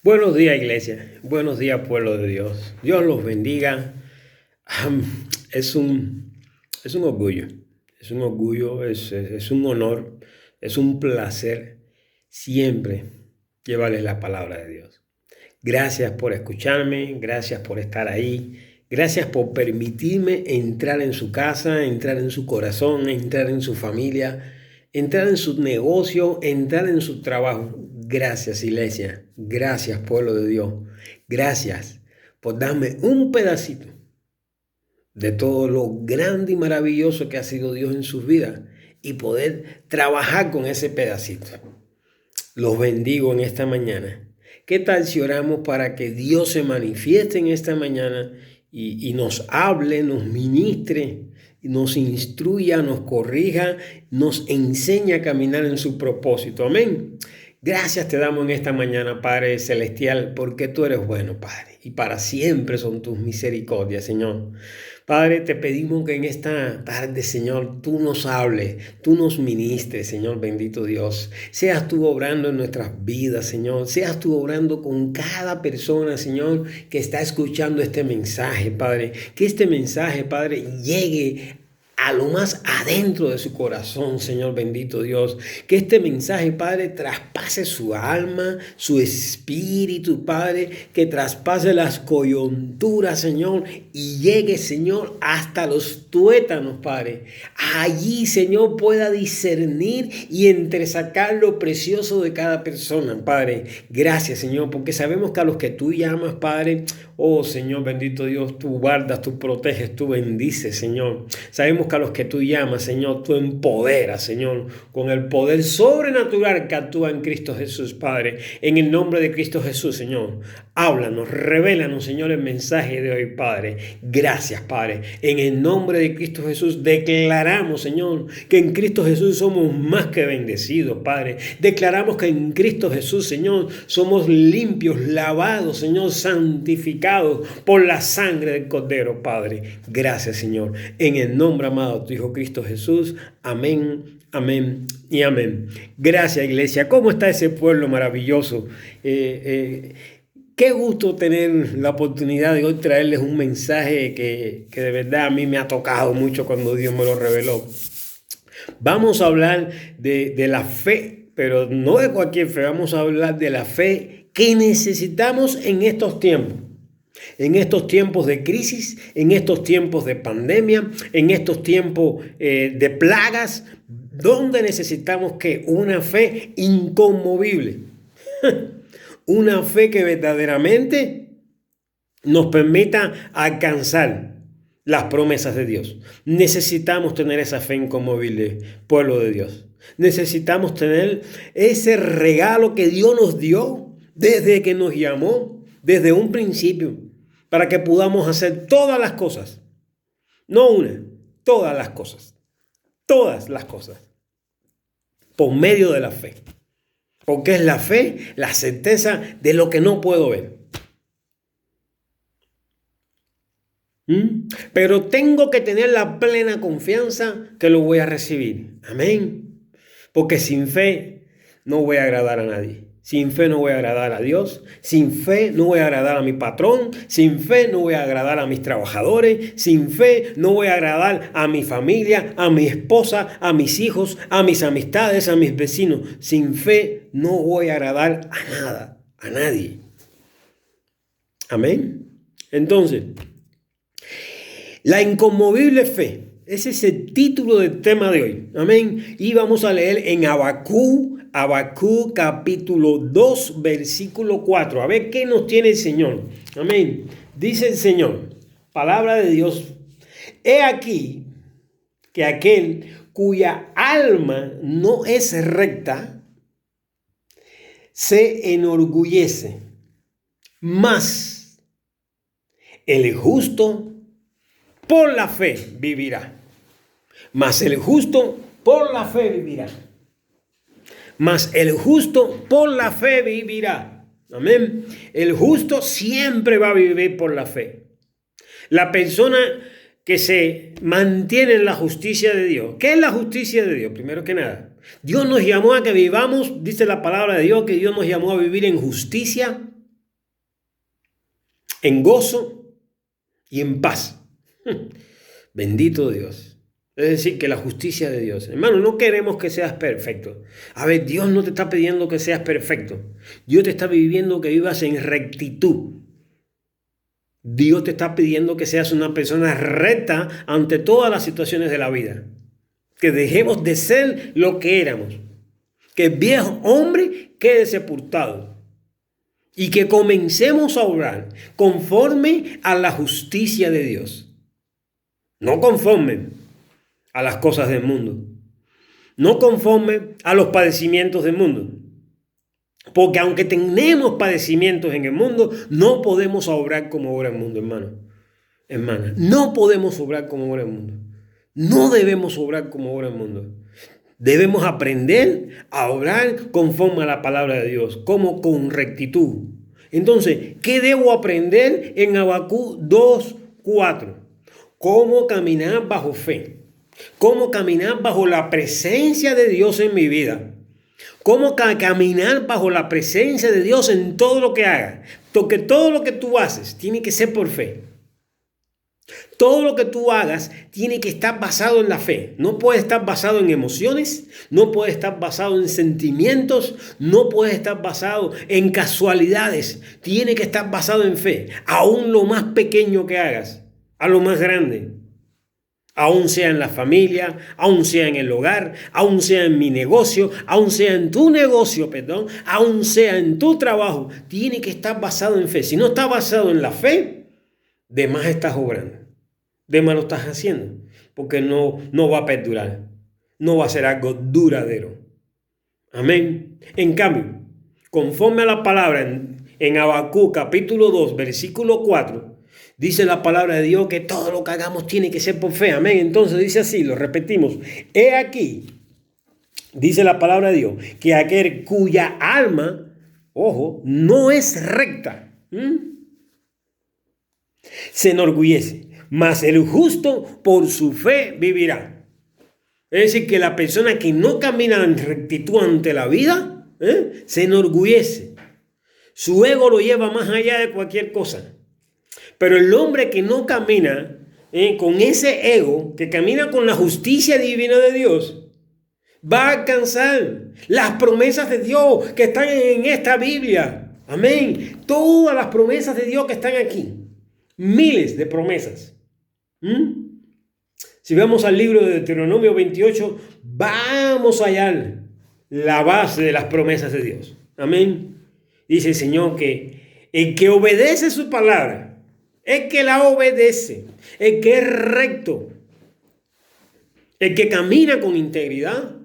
Buenos días, iglesia. Buenos días, pueblo de Dios. Dios los bendiga. Am, Es es un orgullo. Es un orgullo, es un honor, es un placer siempre llevarles la palabra de Dios. Gracias por escucharme, gracias por estar ahí, gracias por permitirme entrar en su casa, entrar en su corazón, entrar en su familia, entrar en su negocio, entrar en su trabajo. Gracias, iglesia. Gracias, pueblo de Dios. Gracias por darme un pedacito de todo lo grande y maravilloso que ha sido Dios en sus vidas y poder trabajar con ese pedacito. Los bendigo en esta mañana. ¿Qué tal si oramos para que Dios se manifieste en esta mañana y nos hable, nos ministre, nos instruya, nos corrija, nos enseñe a caminar en su propósito? Amén. Gracias te damos en esta mañana, Padre Celestial, porque tú eres bueno, Padre, y para siempre son tus misericordias, Señor. Padre, te pedimos que en esta tarde, Señor, tú nos hables, tú nos ministres, Señor bendito Dios. Seas tú obrando en nuestras vidas, Señor. Seas tú obrando con cada persona, Señor, que está escuchando este mensaje, Padre. Que este mensaje, Padre, llegue a lo más adentro de su corazón, Señor bendito Dios. Que este mensaje, Padre, traspase su alma, su espíritu, Padre, que traspase las coyunturas, Señor, y llegue, Señor, hasta los tuétanos, Padre. Allí, Señor, pueda discernir y entresacar lo precioso de cada persona, Padre. Gracias, Señor, porque sabemos que a los que tú llamas, Padre, oh, Señor bendito Dios, tú guardas, tú proteges, tú bendices, Señor. Sabemos que a los que tú llamas, Señor, tú empoderas, Señor, con el poder sobrenatural que actúa en Cristo Jesús, Padre. En el nombre de Cristo Jesús, Señor, háblanos, revélanos, Señor, el mensaje de hoy, Padre. Gracias, Padre. En el nombre de Cristo Jesús declaramos, Señor, que en Cristo Jesús somos más que bendecidos, Padre. Declaramos que en Cristo Jesús, Señor, somos limpios, lavados, Señor, santificados por la sangre del Cordero, Padre. Gracias, Señor. En el nombre amado de tu Hijo Cristo Jesús. Amén, amén y amén. Gracias, iglesia. ¿Cómo está ese pueblo maravilloso? Qué gusto tener la oportunidad de hoy traerles un mensaje que de verdad a mí me ha tocado mucho cuando Dios me lo reveló. Vamos a hablar de la fe, pero no de cualquier fe. Vamos a hablar de la fe que necesitamos en estos tiempos. En estos tiempos de crisis, en estos tiempos de pandemia, en estos tiempos de plagas, donde necesitamos que una fe inconmovible, una fe que verdaderamente nos permita alcanzar las promesas de Dios. Necesitamos tener esa fe inconmovible, pueblo de Dios. Necesitamos tener ese regalo que Dios nos dio desde que nos llamó, desde un principio, para que podamos hacer todas las cosas. No una, todas las cosas. Todas las cosas. Por medio de la fe. Porque es la fe, la certeza de lo que no puedo ver. Pero tengo que tener la plena confianza que lo voy a recibir. Amén. Porque sin fe no voy a agradar a nadie. Sin fe no voy a agradar a Dios. Sin fe no voy a agradar a mi patrón. Sin fe no voy a agradar a mis trabajadores. Sin fe no voy a agradar a mi familia, a mi esposa, a mis hijos, a mis amistades, a mis vecinos. Sin fe no voy a agradar a nada, a nadie. Amén. Entonces, la inconmovible fe. Ese es el título del tema de hoy. Amén. Y vamos a leer en Habacuc capítulo 2, versículo 4. A ver qué nos tiene el Señor. Amén. Dice el Señor, palabra de Dios. He aquí que aquel cuya alma no es recta se enorgullece, mas el justo por la fe vivirá. Mas el justo por la fe vivirá. Mas el justo por la fe vivirá. Amén. El justo siempre va a vivir por la fe. La persona que se mantiene en la justicia de Dios. ¿Qué es la justicia de Dios? Primero que nada, Dios nos llamó a que vivamos, dice la palabra de Dios, que Dios nos llamó a vivir en justicia. en gozo y en paz. Bendito Dios. Es decir, que la justicia de Dios. Hermano, no queremos que seas perfecto. A ver, Dios no te está pidiendo que seas perfecto. Dios te está pidiendo que vivas en rectitud. Dios te está pidiendo que seas una persona recta ante todas las situaciones de la vida. Que dejemos de ser lo que éramos. Que el viejo hombre quede sepultado. Y que comencemos a obrar conforme a la justicia de Dios. No conforme a las cosas del mundo. No conforme a los padecimientos del mundo. Porque aunque tenemos padecimientos en el mundo, no podemos obrar como obra el mundo, hermano. Hermana, no podemos obrar como obra el mundo. No debemos obrar como obra el mundo. Debemos aprender a obrar conforme a la palabra de Dios, como con rectitud. Entonces, ¿qué debo aprender en Habacuc 2:4? Cómo caminar bajo fe. Cómo caminar bajo la presencia de Dios en mi vida. Cómo caminar bajo la presencia de Dios en todo lo que haga. Porque todo lo que tú haces tiene que ser por fe. Todo lo que tú hagas tiene que estar basado en la fe. No puede estar basado en emociones, no puede estar basado en sentimientos, no puede estar basado en casualidades. Tiene que estar basado en fe. Aún lo más pequeño que hagas, a lo más grande. Aún sea en la familia, aún sea en el hogar, aún sea en mi negocio, aún sea en tu negocio, aún sea en tu trabajo, tiene que estar basado en fe. Si no está basado en la fe, de más estás obrando, de más lo estás haciendo, porque no va a perdurar, no va a ser algo duradero. Amén. En cambio, conforme a la palabra en Habacuc capítulo 2, versículo 4, dice la palabra de Dios que todo lo que hagamos tiene que ser por fe. Amén. Entonces dice así, lo repetimos. He aquí, dice la palabra de Dios, que aquel cuya alma, ojo, no es recta, se enorgullece, mas el justo por su fe vivirá. Es decir, que la persona que no camina en rectitud ante la vida, se enorgullece. Su ego lo lleva más allá de cualquier cosa. Pero el hombre que no camina con ese ego, que camina con la justicia divina de Dios, va a alcanzar las promesas de Dios que están en esta Biblia. Amén. Todas las promesas de Dios que están aquí. Miles de promesas. Si vamos al libro de Deuteronomio 28, vamos a hallar la base de las promesas de Dios. Amén. Dice el Señor que el que obedece su palabra, el que la obedece, el que es recto, el que camina con integridad,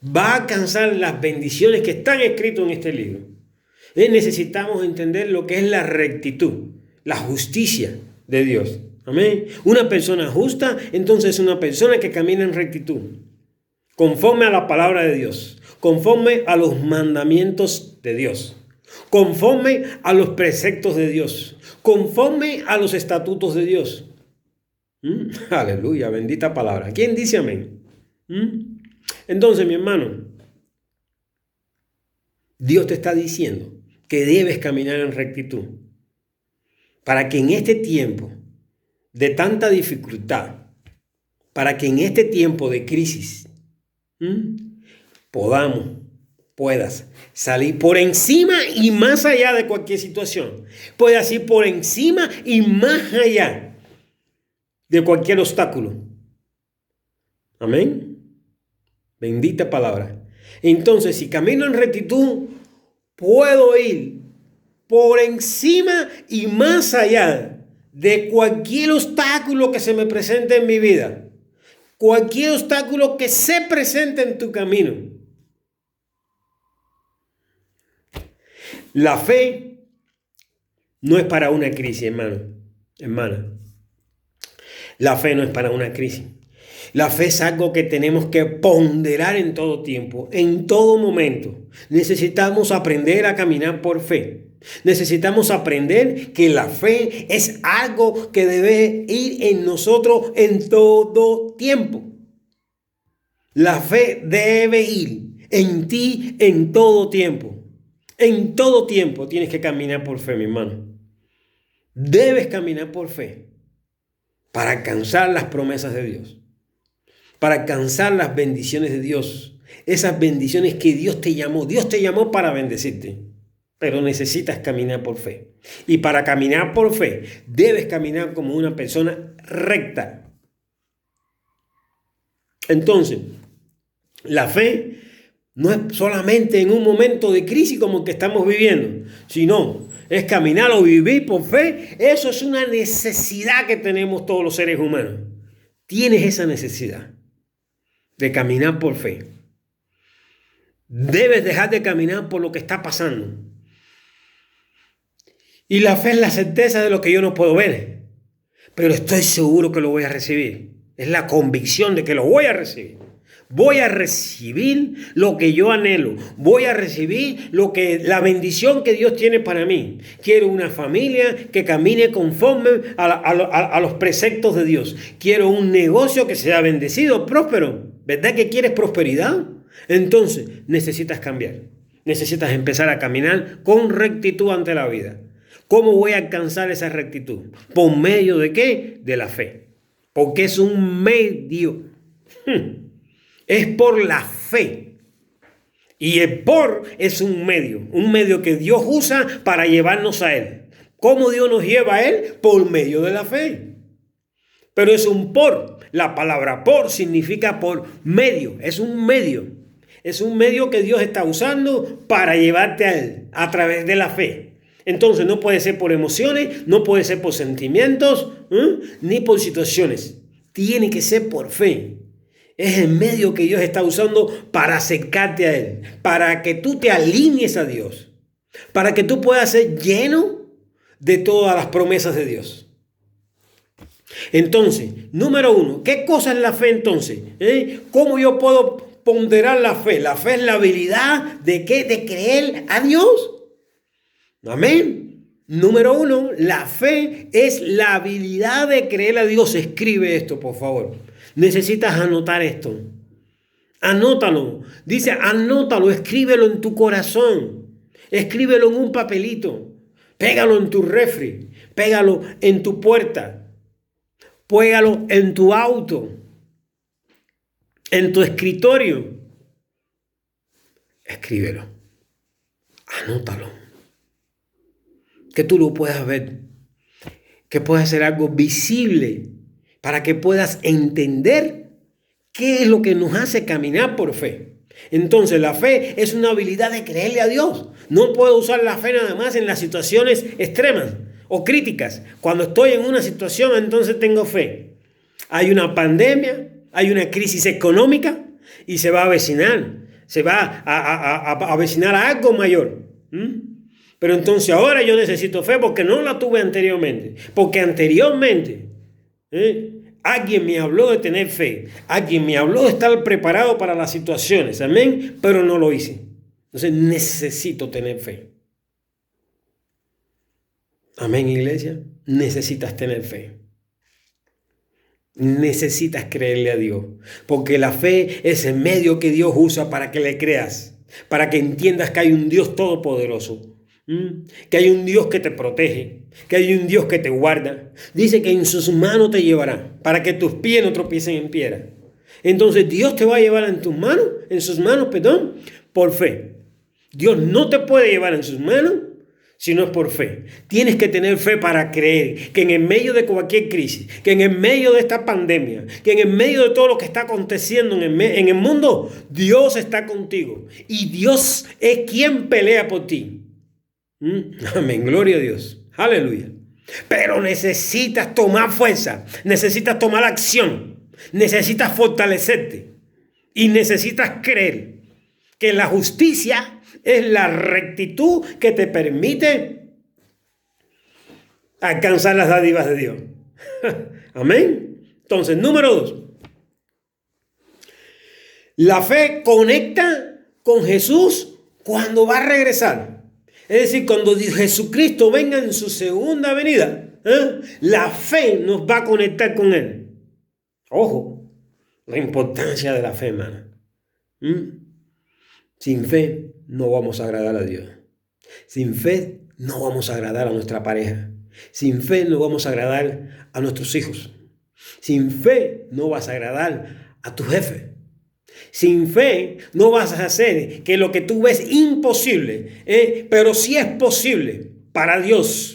va a alcanzar las bendiciones que están escritas en este libro. Necesitamos entender lo que es la rectitud, la justicia de Dios. Amén. Una persona justa, entonces es una persona que camina en rectitud, conforme a la palabra de Dios, conforme a los mandamientos de Dios, conforme a los preceptos de Dios, conforme a los estatutos de Dios. Aleluya, bendita palabra. ¿Quién dice amén? Entonces, mi hermano, Dios te está diciendo que debes caminar en rectitud para que en este tiempo de tanta dificultad, para que en este tiempo de crisis puedas salir por encima y más allá de cualquier situación. Puedas ir por encima y más allá de cualquier obstáculo. Amén. Bendita palabra. Entonces, si camino en rectitud, puedo ir por encima y más allá de cualquier obstáculo que se me presente en mi vida. Cualquier obstáculo que se presente en tu camino. La fe no es para una crisis, hermana. La fe no es para una crisis. La fe es algo que tenemos que ponderar en todo tiempo, en todo momento. Necesitamos aprender a caminar por fe. Necesitamos aprender que la fe es algo que debe ir en nosotros en todo tiempo. La fe debe ir en ti en todo tiempo. En todo tiempo tienes que caminar por fe, mi hermano. Debes caminar por fe para alcanzar las promesas de Dios, para alcanzar las bendiciones de Dios, esas bendiciones que Dios te llamó. Dios te llamó para bendecirte, pero necesitas caminar por fe. Y para caminar por fe, debes caminar como una persona recta. Entonces, la fe no es solamente en un momento de crisis como el que estamos viviendo, sino es caminar o vivir por fe. Eso es una necesidad que tenemos todos los seres humanos. Tienes esa necesidad de caminar por fe. Debes dejar de caminar por lo que está pasando. Y la fe es la certeza de lo que yo no puedo ver, pero estoy seguro que lo voy a recibir. Es la convicción de que lo voy a recibir. Voy a recibir lo que yo anhelo. Voy a recibir la bendición que Dios tiene para mí. Quiero una familia que camine conforme a los preceptos de Dios. Quiero un negocio que sea bendecido, próspero. ¿Verdad que quieres prosperidad? Entonces necesitas cambiar. Necesitas empezar a caminar con rectitud ante la vida. ¿Cómo voy a alcanzar esa rectitud? ¿Por medio de qué? De la fe. Porque es un medio. Es por la fe. Y el por es un medio que Dios usa para llevarnos a Él. ¿Cómo Dios nos lleva a Él? Por medio de la fe. Pero es un por. La palabra por significa por medio. Es un medio. Es un medio que Dios está usando para llevarte a Él a través de la fe. Entonces no puede ser por emociones, no puede ser por sentimientos, ni por situaciones. Tiene que ser por fe. Es el medio que Dios está usando para acercarte a Él, para que tú te alinees a Dios, para que tú puedas ser lleno de todas las promesas de Dios. Entonces, número uno, ¿qué cosa es la fe entonces? ¿Cómo yo puedo ponderar la fe? La fe es la habilidad ¿de qué? De creer a Dios. Amén. Número uno, la fe es la habilidad de creer a Dios. Escribe esto, por favor. Necesitas anotar esto. Anótalo. Dice, anótalo, escríbelo en tu corazón. Escríbelo en un papelito. Pégalo en tu refri. Pégalo en tu puerta. Pégalo en tu auto. En tu escritorio. Escríbelo. Anótalo. Que tú lo puedas ver. Que pueda ser algo visible. Para que puedas entender qué es lo que nos hace caminar por fe. Entonces la fe es una habilidad de creerle a Dios. No puedo usar la fe nada más en las situaciones extremas o críticas. Cuando estoy en una situación, entonces tengo fe. Hay una pandemia, hay una crisis económica y se va a avecinar. Se va a avecinar a algo mayor. Pero entonces ahora yo necesito fe porque no la tuve anteriormente. Porque anteriormente alguien me habló de tener fe. Alguien me habló de estar preparado para las situaciones. Amén. Pero no lo hice. Entonces necesito tener fe. Amén, iglesia. Necesitas tener fe. Necesitas creerle a Dios. Porque la fe es el medio que Dios usa para que le creas. Para que entiendas que hay un Dios todopoderoso. Que hay un Dios que te protege, que hay un Dios que te guarda. Dice que en sus manos te llevará, para que tus pies no tropiecen en piedra. Entonces Dios te va a llevar en sus manos, por fe. Dios no te puede llevar en sus manos si no es por fe. Tienes que tener fe para creer que en el medio de cualquier crisis, que en el medio de esta pandemia, que en el medio de todo lo que está aconteciendo en el mundo, Dios está contigo y Dios es quien pelea por ti. Amén, gloria a Dios, aleluya. Pero necesitas tomar fuerza, necesitas tomar acción, necesitas fortalecerte y necesitas creer que la justicia es la rectitud que te permite alcanzar las dádivas de Dios. Amén. Entonces, número 2, la fe conecta con Jesús cuando va a regresar. Es decir, cuando Jesucristo venga en su segunda venida, la fe nos va a conectar con Él. Ojo, la importancia de la fe, hermano. Sin fe no vamos a agradar a Dios. Sin fe no vamos a agradar a nuestra pareja. Sin fe no vamos a agradar a nuestros hijos. Sin fe no vas a agradar a tu jefe. Sin fe no vas a hacer que lo que tú ves imposible, pero sí es posible para Dios.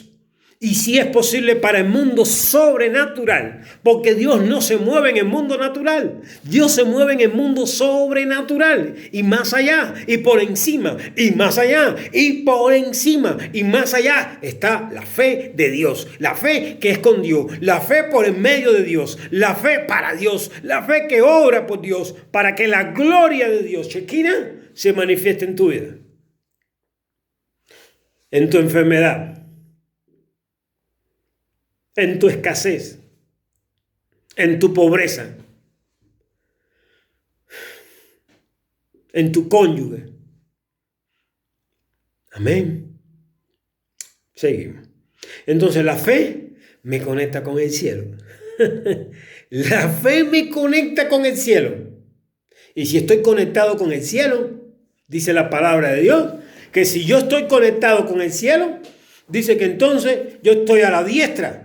Y sí es posible para el mundo sobrenatural, porque Dios no se mueve en el mundo natural. Dios se mueve en el mundo sobrenatural y más allá y por encima y más allá y por encima y más allá está la fe de Dios, la fe que es con Dios, la fe por el medio de Dios, la fe para Dios, la fe que obra por Dios para que la gloria de Dios, Shekinah, se manifieste en tu vida, en tu enfermedad, en tu escasez, en tu pobreza, en tu cónyuge. Amén. Seguimos. Entonces la fe me conecta con el cielo. La fe me conecta con el cielo. Y si estoy conectado con el cielo, dice la palabra de Dios, que si yo estoy conectado con el cielo, dice que entonces yo estoy a la diestra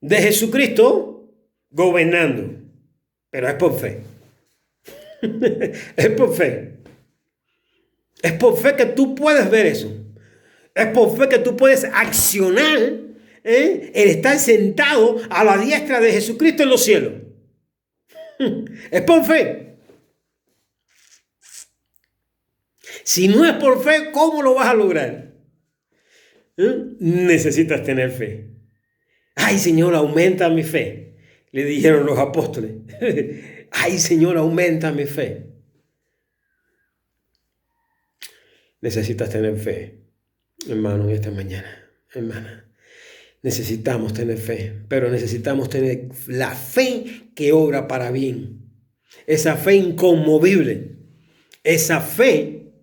de Jesucristo gobernando, pero es por fe. Es por fe. Es por fe que tú puedes ver eso. Es por fe que tú puedes accionar, el estar sentado a la diestra de Jesucristo en los cielos. Es por fe. Si no es por fe, ¿cómo lo vas a lograr? Necesitas tener fe. Ay, Señor, aumenta mi fe, le dijeron los apóstoles. Ay, Señor, aumenta mi fe. Necesitas tener fe, hermano, en esta mañana, hermana. Necesitamos tener fe, pero necesitamos tener la fe que obra para bien. Esa fe inconmovible, esa fe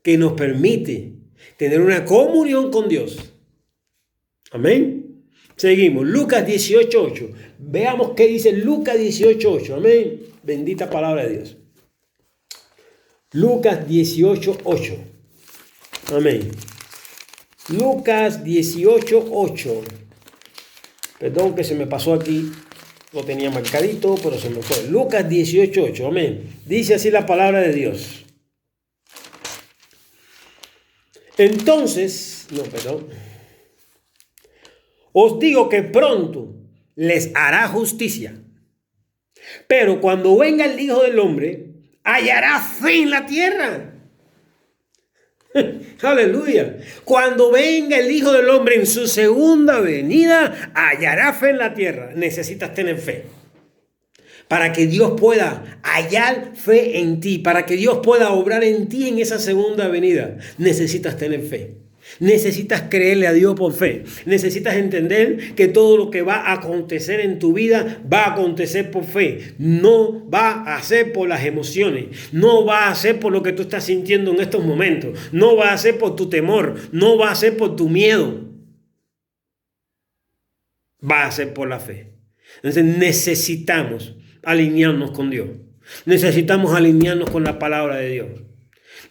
que nos permite tener una comunión con Dios. Amén. Seguimos, Lucas 18:8. Veamos qué dice Lucas 18:8. Amén. Bendita palabra de Dios. Lucas 18:8. Amén. Lucas 18:8. Perdón que se me pasó aquí. Lo tenía marcadito, pero se me fue. Lucas 18:8. Amén. Dice así la palabra de Dios. Entonces, os digo que pronto les hará justicia. Pero cuando venga el Hijo del Hombre, hallará fe en la tierra. Aleluya. Cuando venga el Hijo del Hombre en su segunda venida, hallará fe en la tierra. Necesitas tener fe. Para que Dios pueda hallar fe en ti, para que Dios pueda obrar en ti en esa segunda venida, necesitas tener fe. Necesitas creerle a Dios por fe. Necesitas entender que todo lo que va a acontecer en tu vida va a acontecer por fe. No va a ser por las emociones. No va a ser por lo que tú estás sintiendo en estos momentos. No va a ser por tu temor. No va a ser por tu miedo. Va a ser por la fe. Entonces necesitamos alinearnos con Dios. Necesitamos alinearnos con la palabra de Dios.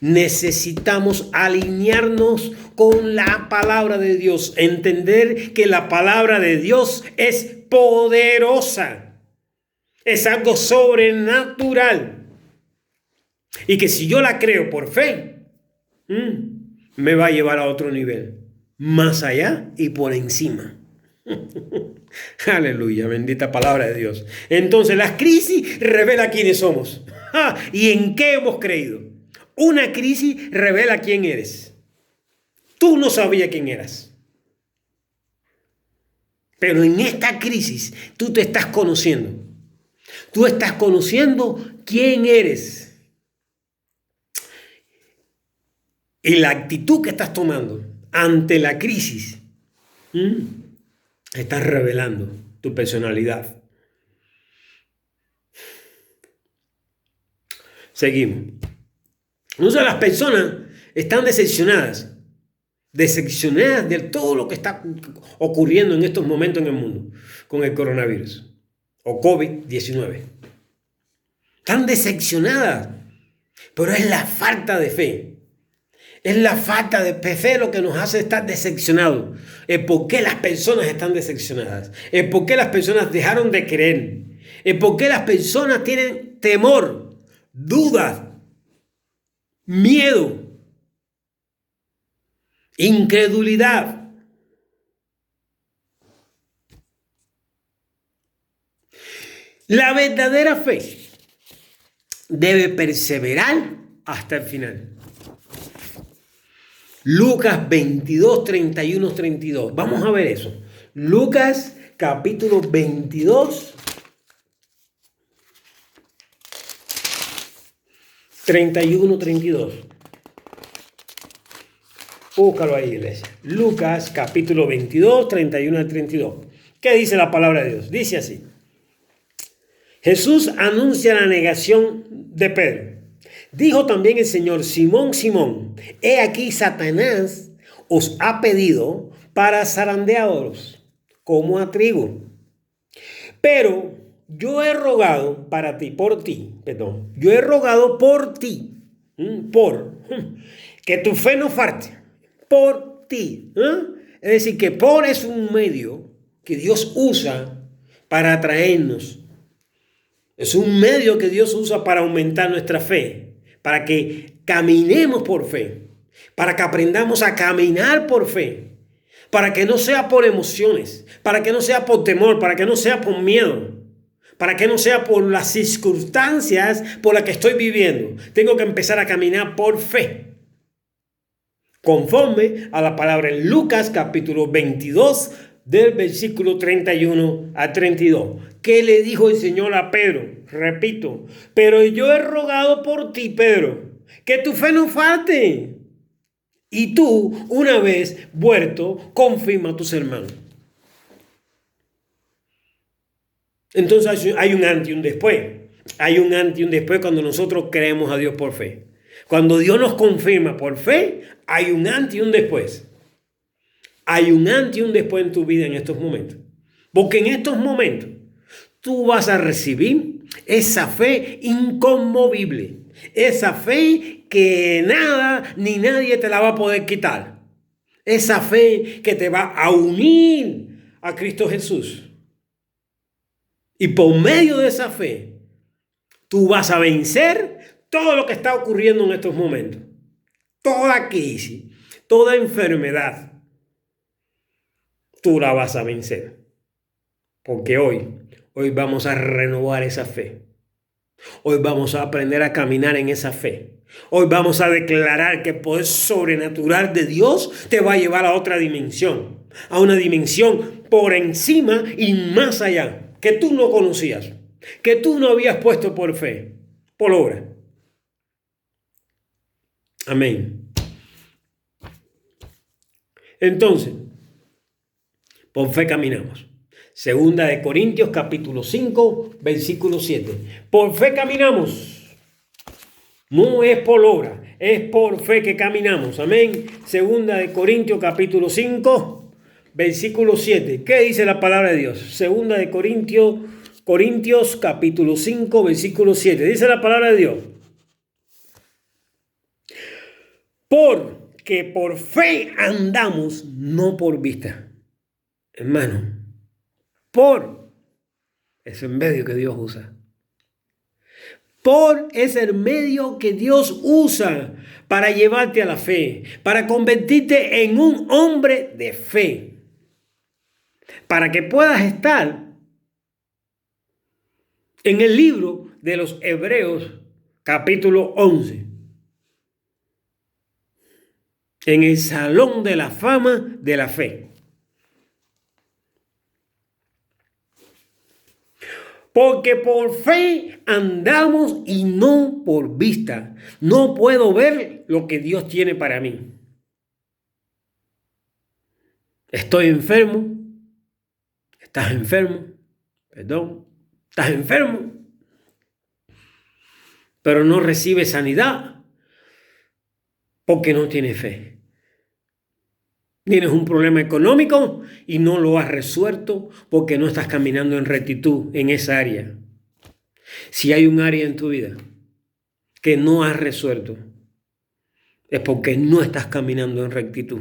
Necesitamos alinearnos con la palabra de Dios, entender que la palabra de Dios es poderosa, es algo sobrenatural y que si yo la creo por fe, me va a llevar a otro nivel, más allá y por encima. Aleluya, bendita palabra de Dios. Entonces la crisis revela quiénes somos y en qué hemos creído. Una crisis revela quién eres. Tú no sabías quién eras. Pero en esta crisis tú te estás conociendo. Tú estás conociendo quién eres. Y la actitud que estás tomando ante la crisis, estás revelando tu personalidad. Seguimos. Entonces las personas están decepcionadas de todo lo que está ocurriendo en estos momentos en el mundo con el coronavirus o COVID-19. Están decepcionadas, pero es la falta de fe. Es la falta de fe lo que nos hace estar decepcionados. Es por qué las personas están decepcionadas. Es por qué las personas dejaron de creer. Es por qué las personas tienen temor, dudas, miedo, incredulidad. La verdadera fe debe perseverar hasta el final. Lucas 22, 31, 32. Vamos a ver eso. Lucas capítulo 22, 31, 32. Búscalo ahí, iglesia. Lucas capítulo 22, 31 al 32. ¿Qué dice la palabra de Dios? Dice así. Jesús anuncia la negación de Pedro. Dijo también el Señor: Simón, Simón, he aquí Satanás os ha pedido para zarandearos como a trigo. Pero yo he rogado yo he rogado por ti, que tu fe no falte, por ti. Es decir, que por es un medio que Dios usa para atraernos. Es un medio que Dios usa para aumentar nuestra fe, para que caminemos por fe, para que aprendamos a caminar por fe, para que no sea por emociones, para que no sea por temor, para que no sea por miedo, para que no sea por las circunstancias por las que estoy viviendo. Tengo que empezar a caminar por fe, conforme a la palabra en Lucas capítulo 22, del versículo 31 a 32. ¿Qué le dijo el Señor a Pedro? Repito, pero yo he rogado por ti, Pedro, que tu fe no falte. Y tú, una vez vuelto, confirma a tus hermanos. Entonces hay un antes y un después. Hay un antes y un después cuando nosotros creemos a Dios por fe. Cuando Dios nos confirma por fe, hay un antes y un después. Hay un antes y un después en tu vida en estos momentos. Porque en estos momentos tú vas a recibir esa fe inconmovible. Esa fe que nada ni nadie te la va a poder quitar. Esa fe que te va a unir a Cristo Jesús. Y por medio de esa fe, tú vas a vencer todo lo que está ocurriendo en estos momentos. Toda crisis, toda enfermedad, tú la vas a vencer. Porque hoy vamos a renovar esa fe. Hoy vamos a aprender a caminar en esa fe. Hoy vamos a declarar que el poder sobrenatural de Dios te va a llevar a otra dimensión. A una dimensión por encima y más allá, que tú no conocías, que tú no habías puesto por fe, por obra. Amén. Entonces, por fe caminamos. Segunda de Corintios capítulo 5, versículo 7. Por fe caminamos. No es por obra, es por fe que caminamos. Amén. Segunda de Corintios capítulo 5, versículo 7. ¿Qué dice la palabra de Dios? Segunda de Corintios capítulo 5, versículo 7. Dice la palabra de Dios. Porque por fe andamos, no por vista. Hermano, por es el medio que Dios usa. Por es el medio que Dios usa para llevarte a la fe, para convertirte en un hombre de fe, para que puedas estar en el libro de los Hebreos, capítulo 11, en el salón de la fama de la fe. Porque por fe andamos y no por vista. No puedo ver lo que Dios tiene para mí. Estoy enfermo. ¿Estás enfermo? Perdón. ¿Estás enfermo? Pero no recibes sanidad porque no tienes fe. Tienes un problema económico y no lo has resuelto porque no estás caminando en rectitud en esa área. Si hay un área en tu vida que no has resuelto, es porque no estás caminando en rectitud.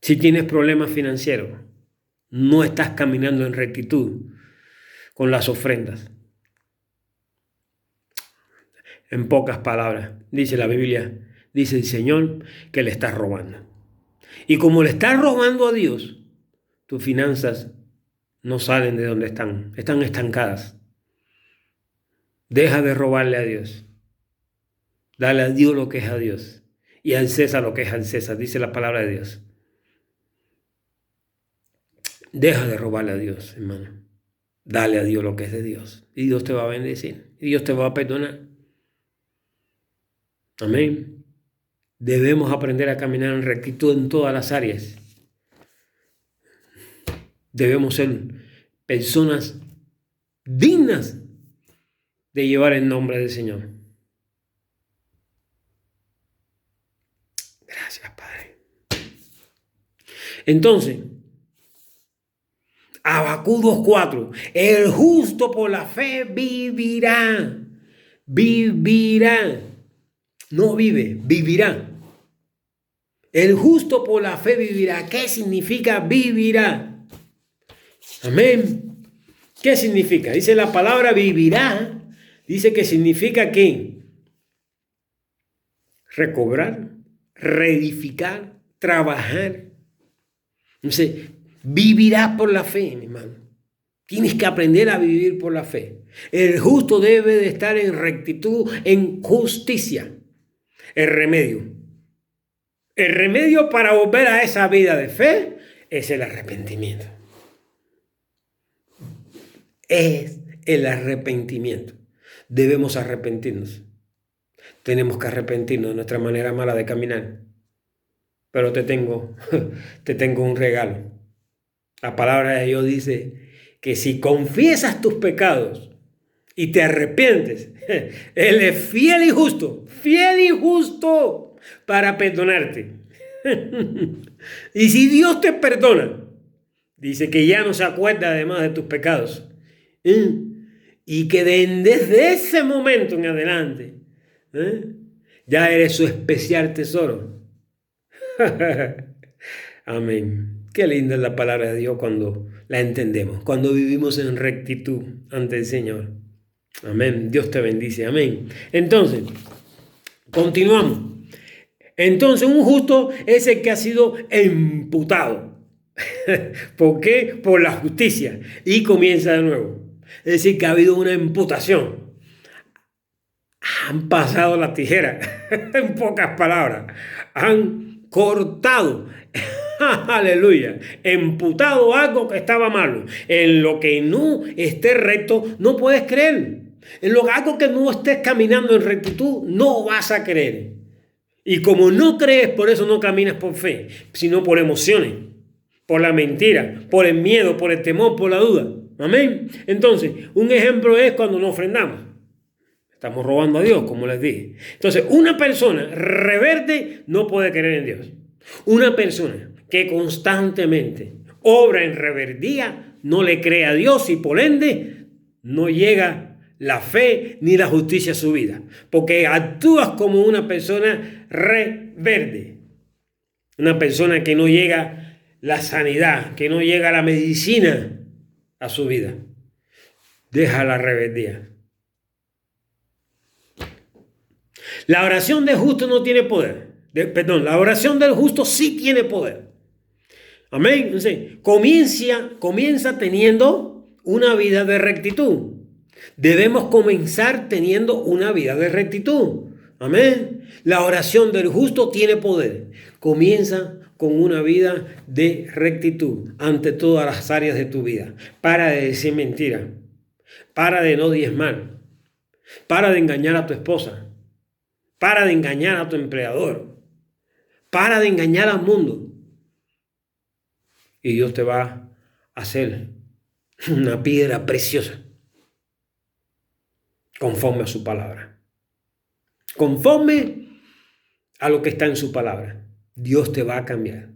Si tienes problemas financieros, no estás caminando en rectitud con las ofrendas. En pocas palabras, dice la Biblia, dice el Señor que le estás robando. Y como le estás robando a Dios, tus finanzas no salen de donde están estancadas. Deja de robarle a Dios. Dale a Dios lo que es a Dios y al César lo que es al César, dice la palabra de Dios. Deja de robarle a Dios, hermano. Dale a Dios lo que es de Dios y Dios te va a bendecir y Dios te va a perdonar. Amén. Debemos aprender a caminar en rectitud en todas las áreas. Debemos ser personas dignas de llevar el nombre del Señor. Gracias, Padre. Entonces, Habacuc 2:4, el justo por la fe vivirá. Vivirá. No vive, vivirá. El justo por la fe vivirá. ¿Qué significa vivirá? Amén. ¿Qué significa? Dice la palabra vivirá. Dice que significa ¿qué? Recobrar, reedificar, trabajar. Entonces, vivirá por la fe, mi hermano. Tienes que aprender a vivir por la fe. El justo debe de estar en rectitud, en justicia. El remedio para volver a esa vida de fe es el arrepentimiento. Es el arrepentimiento. Debemos arrepentirnos. Tenemos que arrepentirnos de nuestra manera mala de caminar. Pero te tengo un regalo. La palabra de Dios dice que si confiesas tus pecados y te arrepientes, Él es fiel y justo para perdonarte. Y si Dios te perdona, dice que ya no se acuerda además de tus pecados. Y que desde ese momento en adelante, ya eres su especial tesoro. Amén. Qué linda es la palabra de Dios cuando la entendemos, cuando vivimos en rectitud ante el Señor. Amén. Dios te bendice. Amén. Entonces, continuamos. Entonces, un justo es el que ha sido imputado. ¿Por qué? Por la justicia. Y comienza de nuevo. Es decir, que ha habido una imputación. Han pasado la tijera. En pocas palabras. Han cortado. Aleluya. Imputado algo que estaba malo. En lo que no esté recto, no puedes creer. En algo que no estés caminando en rectitud, no vas a creer. Y como no crees, por eso no caminas por fe, sino por emociones, por la mentira, por el miedo, por el temor, por la duda. Amén. Entonces, un ejemplo es cuando nos ofrendamos. Estamos robando a Dios, como les dije. Entonces, una persona reverde no puede creer en Dios. Una persona que constantemente obra en reverdía no le cree a Dios y por ende no llega la fe ni la justicia a su vida, porque actúas como una persona reverde, una persona que no llega la sanidad, que no llega la medicina a su vida. Deja la rebeldía. La oración del justo no tiene poder. La oración del justo sí tiene poder. Amén. Entonces, comienza teniendo una vida de rectitud. Debemos comenzar teniendo una vida de rectitud. Amén. La oración del justo tiene poder. Comienza con una vida de rectitud ante todas las áreas de tu vida. Para de decir mentira. Para de no diezmar. Para de engañar a tu esposa. Para de engañar a tu empleador. Para de engañar al mundo. Y Dios te va a hacer una piedra preciosa. Conforme a su palabra. Conforme a lo que está en su palabra. Dios te va a cambiar.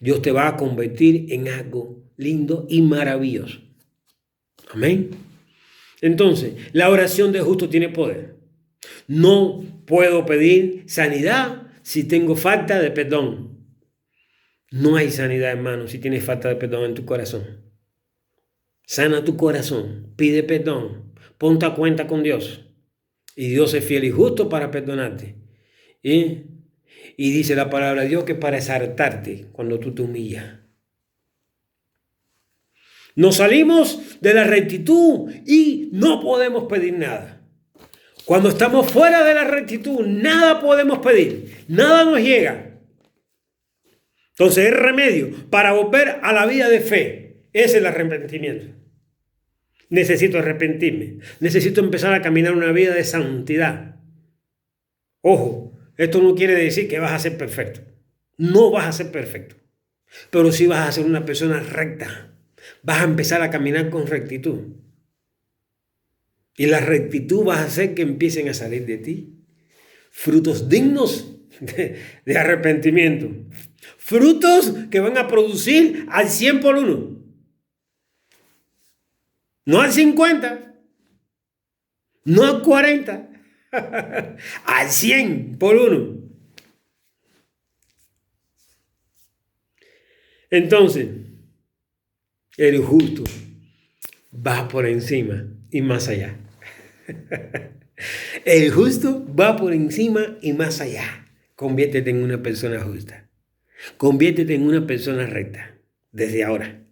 Dios te va a convertir en algo lindo y maravilloso. Amén. Entonces, la oración del justo tiene poder. No puedo pedir sanidad si tengo falta de perdón. No hay sanidad, hermano, si tienes falta de perdón en tu corazón. Sana tu corazón, pide perdón, ponte a cuenta con Dios. Y Dios es fiel y justo para perdonarte. Y dice la palabra de Dios que para exaltarte cuando tú te humillas. Nos salimos de la rectitud y no podemos pedir nada. Cuando estamos fuera de la rectitud, nada podemos pedir, nada nos llega. Entonces el remedio para volver a la vida de fe es el arrepentimiento. Necesito arrepentirme, necesito empezar a caminar una vida de santidad. Ojo, esto no quiere decir que vas a ser perfecto. No vas a ser perfecto, pero sí vas a ser una persona recta. Vas a empezar a caminar con rectitud. Y la rectitud va a hacer que empiecen a salir de ti frutos dignos de arrepentimiento. Frutos que van a producir al 100 por 1. No al 50. No al 40. Al 100 por 1. Entonces, el justo va por encima y más allá. El justo va por encima y más allá. Conviértete en una persona justa. Conviértete en una persona recta. Desde ahora.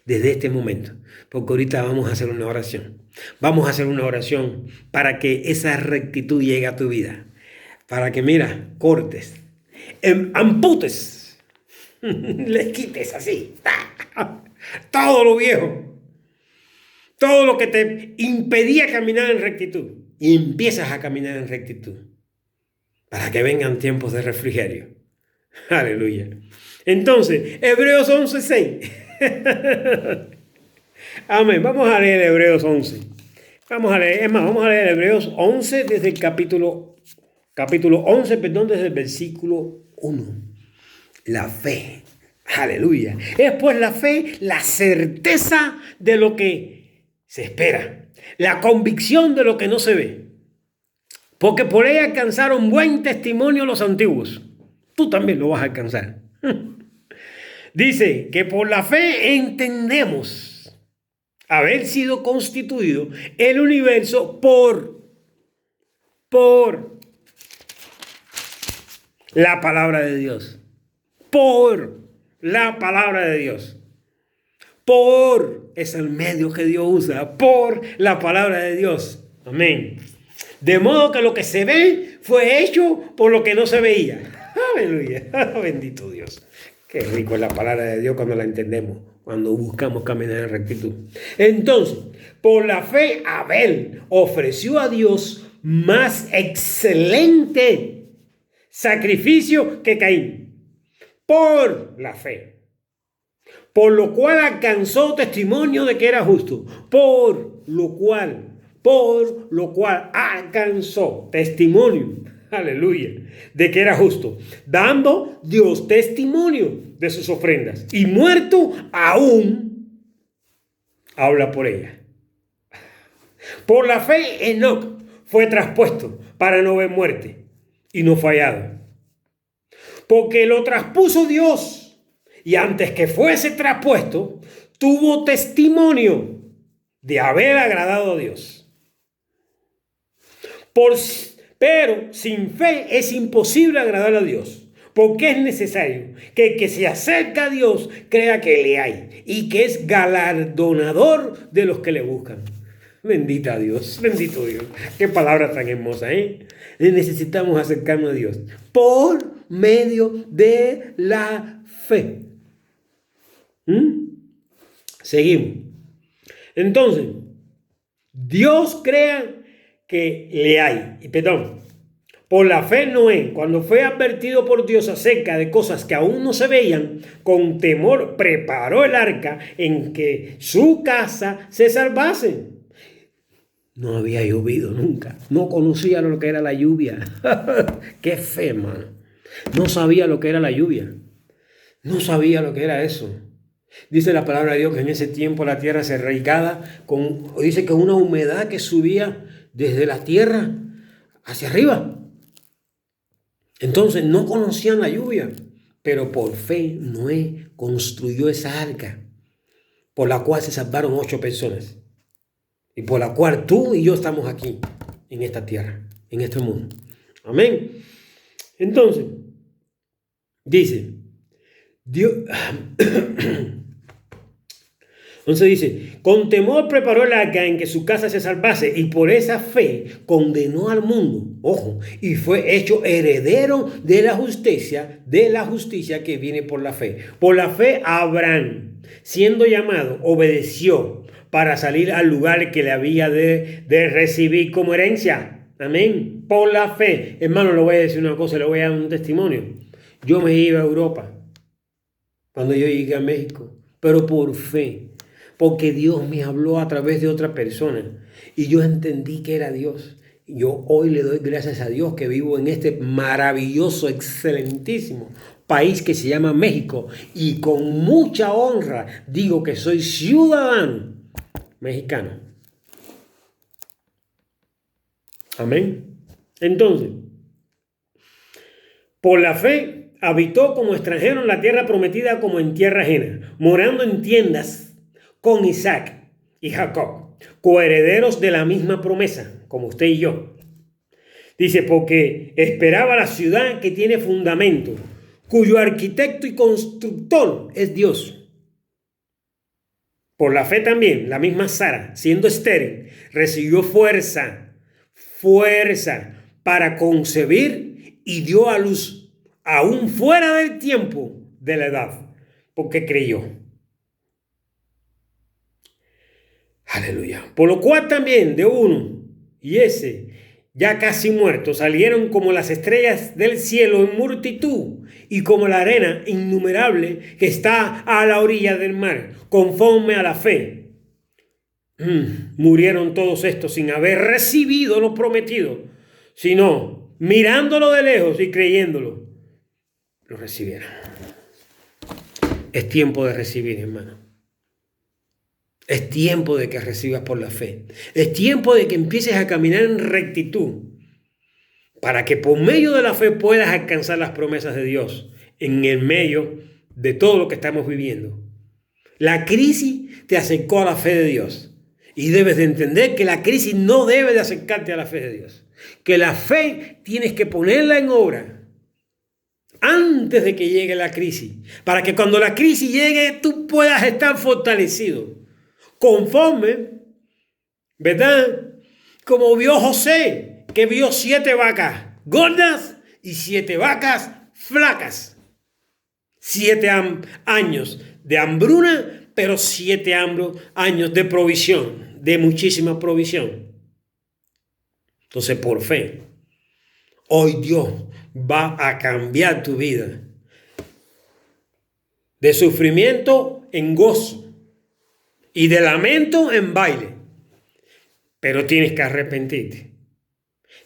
Desde este momento. Porque ahorita vamos a hacer una oración. Vamos a hacer una oración para que esa rectitud llegue a tu vida. Para que, mira, cortes, amputes, les quites así. Todo lo viejo. Todo lo que te impedía caminar en rectitud. Y empiezas a caminar en rectitud. Para que vengan tiempos de refrigerio. Aleluya. Entonces, Hebreos 11:6. Amén. Vamos a leer Hebreos 11. Vamos a leer Hebreos 11 desde el capítulo 11, desde el versículo 1. La fe. Aleluya. Es pues la fe, la certeza de lo que se espera, la convicción de lo que no se ve. Porque por ella alcanzaron buen testimonio los antiguos. Tú también lo vas a alcanzar. Dice que por la fe entendemos haber sido constituido el universo por la palabra de Dios. Por la palabra de Dios. Es el medio que Dios usa. Por la palabra de Dios. Amén. De modo que lo que se ve fue hecho por lo que no se veía. Aleluya. Bendito Dios. Qué rico es la palabra de Dios cuando la entendemos, cuando buscamos caminar en rectitud. Entonces, por la fe, Abel ofreció a Dios más excelente sacrificio que Caín. Por la fe. Por lo cual alcanzó testimonio de que era justo. Por lo cual alcanzó testimonio. Aleluya, de que era justo, dando Dios testimonio de sus ofrendas, y muerto aún habla por ella. Por la fe Enoc fue traspuesto para no ver muerte, y no fue hallado, porque lo traspuso Dios, y antes que fuese traspuesto tuvo testimonio de haber agradado a Dios. Pero sin fe es imposible agradar a Dios, porque es necesario que el que se acerca a Dios crea que le hay y que es galardonador de los que le buscan. Bendita Dios, bendito Dios. Qué palabra tan hermosa, ¿eh? Necesitamos acercarnos a Dios por medio de la fe. Seguimos. Entonces, Dios crea que le hay. Y perdón, por la fe Noé, cuando fue advertido por Dios acerca de cosas que aún no se veían, con temor preparó el arca en que su casa se salvase. No había llovido nunca. No conocía lo que era la lluvia. Qué fe, hermano. No sabía lo que era la lluvia. No sabía lo que era eso. Dice la palabra de Dios que en ese tiempo la tierra se regaba dice que una humedad que subía desde la tierra hacia arriba. Entonces no conocían la lluvia, pero por fe Noé construyó esa arca, por la cual se salvaron 8 personas. Y por la cual tú y yo estamos aquí, en esta tierra, en este mundo. Amén. Entonces, dice, Dios... Entonces dice, con temor preparó el arca en que su casa se salvase y por esa fe condenó al mundo, ojo, y fue hecho heredero de la justicia que viene por la fe. Por la fe Abraham, siendo llamado, obedeció para salir al lugar que le había de recibir como herencia. Amén. Por la fe. Hermano, le voy a decir una cosa, le voy a dar un testimonio. Yo me iba a Europa cuando yo llegué a México, pero por fe. Porque Dios me habló a través de otra persona y yo entendí que era Dios. Yo hoy le doy gracias a Dios que vivo en este maravilloso, excelentísimo país que se llama México y con mucha honra digo que soy ciudadano mexicano. Amén. Entonces, por la fe habitó como extranjero en la tierra prometida como en tierra ajena, morando en tiendas con Isaac y Jacob, coherederos de la misma promesa, como usted y yo. Dice, porque esperaba la ciudad que tiene fundamento, cuyo arquitecto y constructor es Dios. Por la fe también, la misma Sara, siendo estéril, recibió fuerza para concebir y dio a luz, aún fuera del tiempo de la edad, porque creyó. Aleluya. Por lo cual también de uno y ese ya casi muerto salieron como las estrellas del cielo en multitud y como la arena innumerable que está a la orilla del mar, conforme a la fe. Murieron todos estos sin haber recibido lo prometido, sino mirándolo de lejos y creyéndolo, lo recibieron. Es tiempo de recibir, hermano. Es tiempo de que recibas por la fe. Es tiempo de que empieces a caminar en rectitud para que por medio de la fe puedas alcanzar las promesas de Dios en el medio de todo lo que estamos viviendo. La crisis te acercó a la fe de Dios y debes de entender que la crisis no debe de acercarte a la fe de Dios. Que la fe tienes que ponerla en obra antes de que llegue la crisis, para que cuando la crisis llegue tú puedas estar fortalecido. Conforme, ¿verdad? Como vio José, que vio 7 vacas gordas y 7 vacas flacas. 7 años de hambruna, pero 7 años de provisión, de muchísima provisión. Entonces, por fe, hoy Dios va a cambiar tu vida. De sufrimiento en gozo. Y de lamento en baile. Pero tienes que arrepentirte.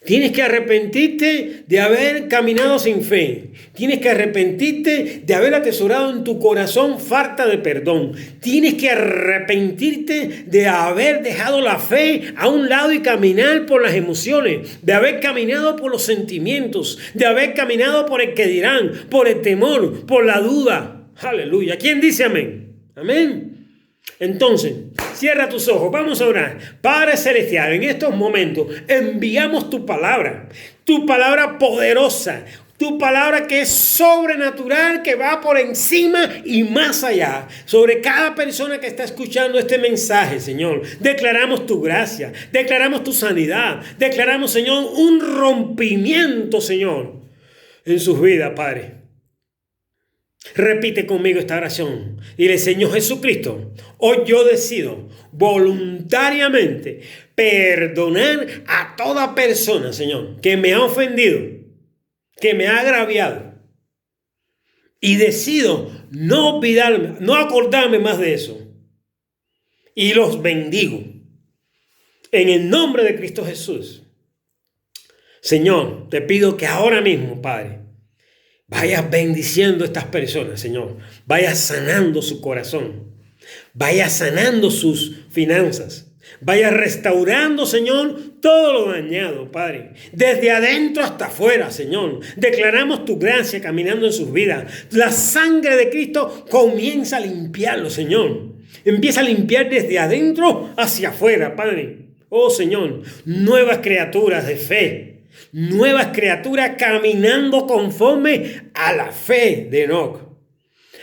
Tienes que arrepentirte de haber caminado sin fe. Tienes que arrepentirte de haber atesorado en tu corazón falta de perdón. Tienes que arrepentirte de haber dejado la fe a un lado y caminar por las emociones. De haber caminado por los sentimientos. De haber caminado por el que dirán, por el temor, por la duda. Aleluya. ¿Quién dice amén? Amén. Entonces, cierra tus ojos, vamos a orar. Padre Celestial, en estos momentos enviamos tu palabra poderosa, tu palabra que es sobrenatural, que va por encima y más allá, sobre cada persona que está escuchando este mensaje, Señor. Declaramos tu gracia, declaramos tu sanidad, declaramos, Señor, un rompimiento, Señor, en sus vidas, Padre. Repite conmigo esta oración. Dile, Señor Jesucristo, hoy yo decido voluntariamente perdonar a toda persona, Señor, que me ha ofendido, que me ha agraviado. Y decido no olvidarme, no acordarme más de eso. Y los bendigo. En el nombre de Cristo Jesús. Señor, te pido que ahora mismo, Padre, vayas bendiciendo a estas personas, Señor. Vayas sanando su corazón. Vayas sanando sus finanzas. Vaya restaurando, Señor, todo lo dañado, Padre. Desde adentro hasta afuera, Señor. Declaramos tu gracia caminando en sus vidas. La sangre de Cristo comienza a limpiarlo, Señor. Empieza a limpiar desde adentro hacia afuera, Padre. Oh, Señor, nuevas criaturas de fe. Nuevas criaturas caminando conforme a la fe de Enoc.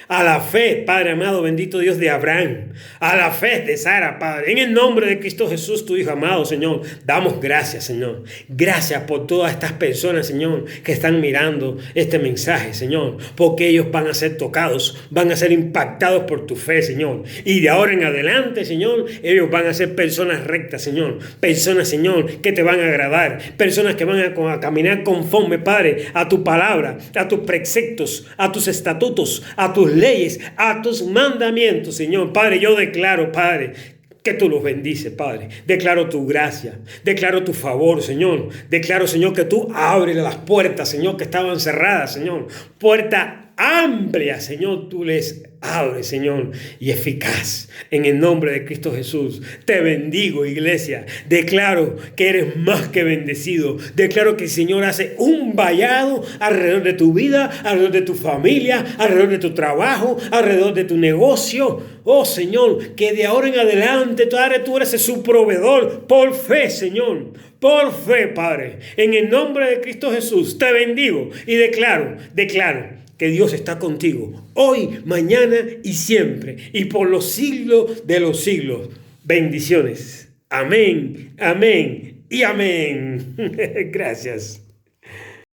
A la fe, Padre amado, bendito Dios, de Abraham. A la fe de Sara, Padre. En el nombre de Cristo Jesús, tu Hijo amado, Señor. Damos gracias, Señor. Gracias por todas estas personas, Señor, que están mirando este mensaje, Señor. Porque ellos van a ser tocados, van a ser impactados por tu fe, Señor. Y de ahora en adelante, Señor, ellos van a ser personas rectas, Señor. Personas, Señor, que te van a agradar. Personas que van a caminar conforme, Padre, a tu palabra, a tus preceptos, a tus estatutos, a tus leyes, a tus mandamientos, Señor. Padre, yo declaro, Padre, que tú los bendices, Padre. Declaro tu gracia, declaro tu favor, Señor. Declaro, Señor, que tú abres las puertas, Señor, que estaban cerradas, Señor. Puerta amplia, Señor, tú les abres, Señor, y eficaz. En el nombre de Cristo Jesús, te bendigo, iglesia. Declaro que eres más que bendecido. Declaro que el Señor hace un vallado alrededor de tu vida, alrededor de tu familia, alrededor de tu trabajo, alrededor de tu negocio. Oh, Señor, que de ahora en adelante, Padre, tú eres su proveedor por fe, Señor. Por fe, Padre. En el nombre de Cristo Jesús, te bendigo y declaro que Dios está contigo hoy, mañana y siempre, y por los siglos de los siglos. Bendiciones. Amén, amén y amén. Gracias.